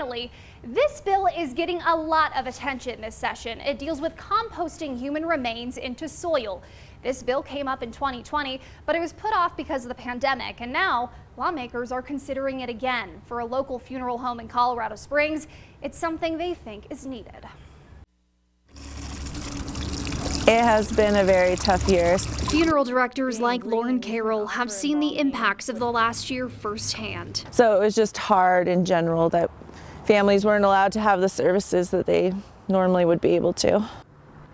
finally, this bill is getting a lot of attention this session. It deals with composting human remains into soil. This bill came up in 2020, but it was put off because of the pandemic, and now lawmakers are considering it again. For a local funeral home in Colorado Springs, it's something they think is needed. It has been a very tough year. Funeral directors like Lauren Carroll have seen the impacts of the last year firsthand. So it was just hard in general that families weren't allowed to have the services that they normally would be able to.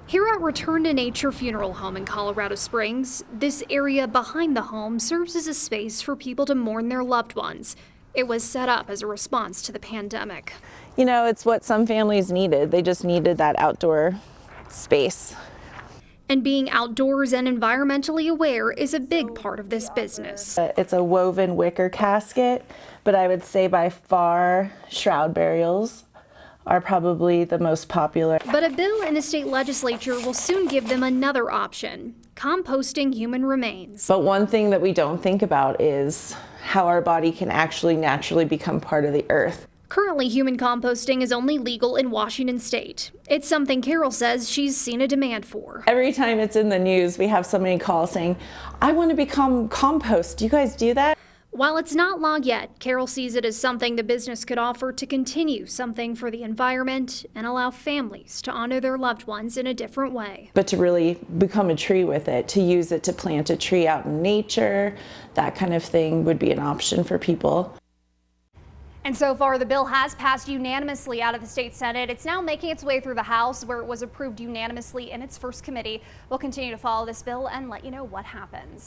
Here at Return to Nature Funeral Home in Colorado Springs, this area behind the home serves as a space for people to mourn their loved ones. It was set up as a response to the pandemic. You know, it's what some families needed. They just needed that outdoor space. And being outdoors and environmentally aware is a big part of this business. It's a woven wicker casket, but I would say by far shroud burials are probably the most popular. But a bill in the state legislature will soon give them another option: composting human remains. But one thing that we don't think about is how our body can actually naturally become part of the earth. Currently, human composting is only legal in Washington state. It's something Carol says she's seen a demand for. Every time it's in the news, we have somebody call saying, I want to become compost. Do you guys do that? While it's not law yet, Carol sees it as something the business could offer to continue something for the environment and allow families to honor their loved ones in a different way. But to really become a tree with it, to use it to plant a tree out in nature, that kind of thing would be an option for people. And so far, the bill has passed unanimously out of the state Senate. It's now making its way through the House, where it was approved unanimously in its first committee. We'll continue to follow this bill and let you know what happens.